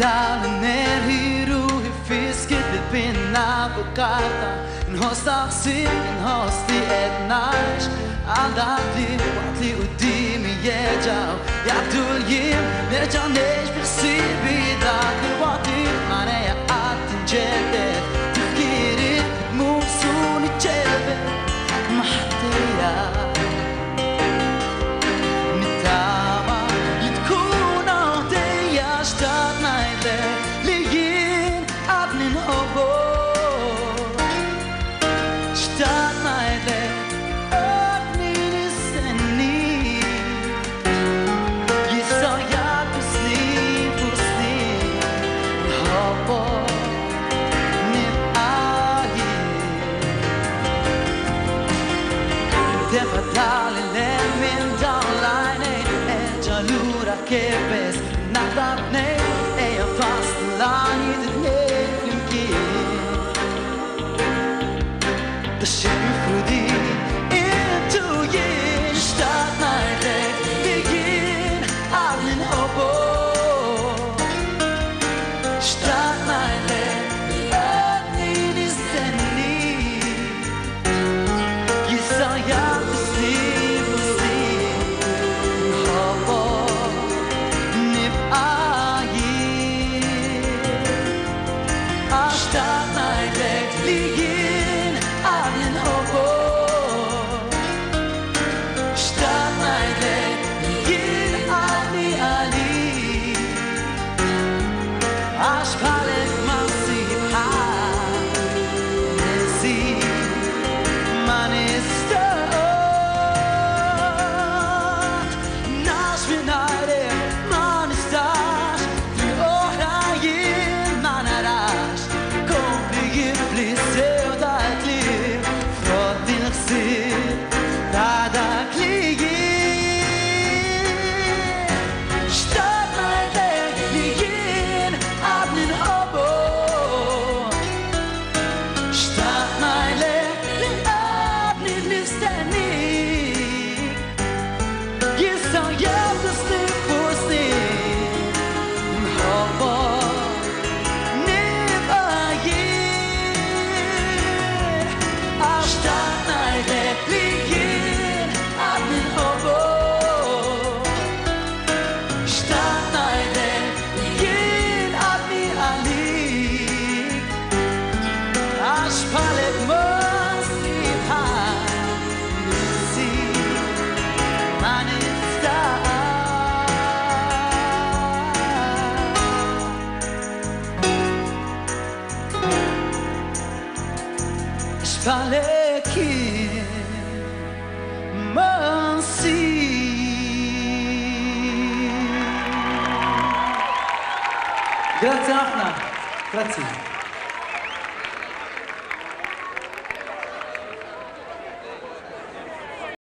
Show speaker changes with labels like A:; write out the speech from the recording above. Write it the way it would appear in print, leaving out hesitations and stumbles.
A: Dalen hiru fisket det pinna på karta. En hostach sin, en hosti et nash. Aldadli, watli udi mi yejau. Yabdul yim, merjanesh persibi dak wati mane ya atin jede. Tufkirit musuni jebe mahtiya. Der fatale Lemmin downline Jalura kebes Nadabne Eya fast lani det nedim ki The ship frudi into yin Start night begin Arlen hobo Start night Ödnin is denni Yisaya Spalekin Mansi. Grazie Afna, grazie.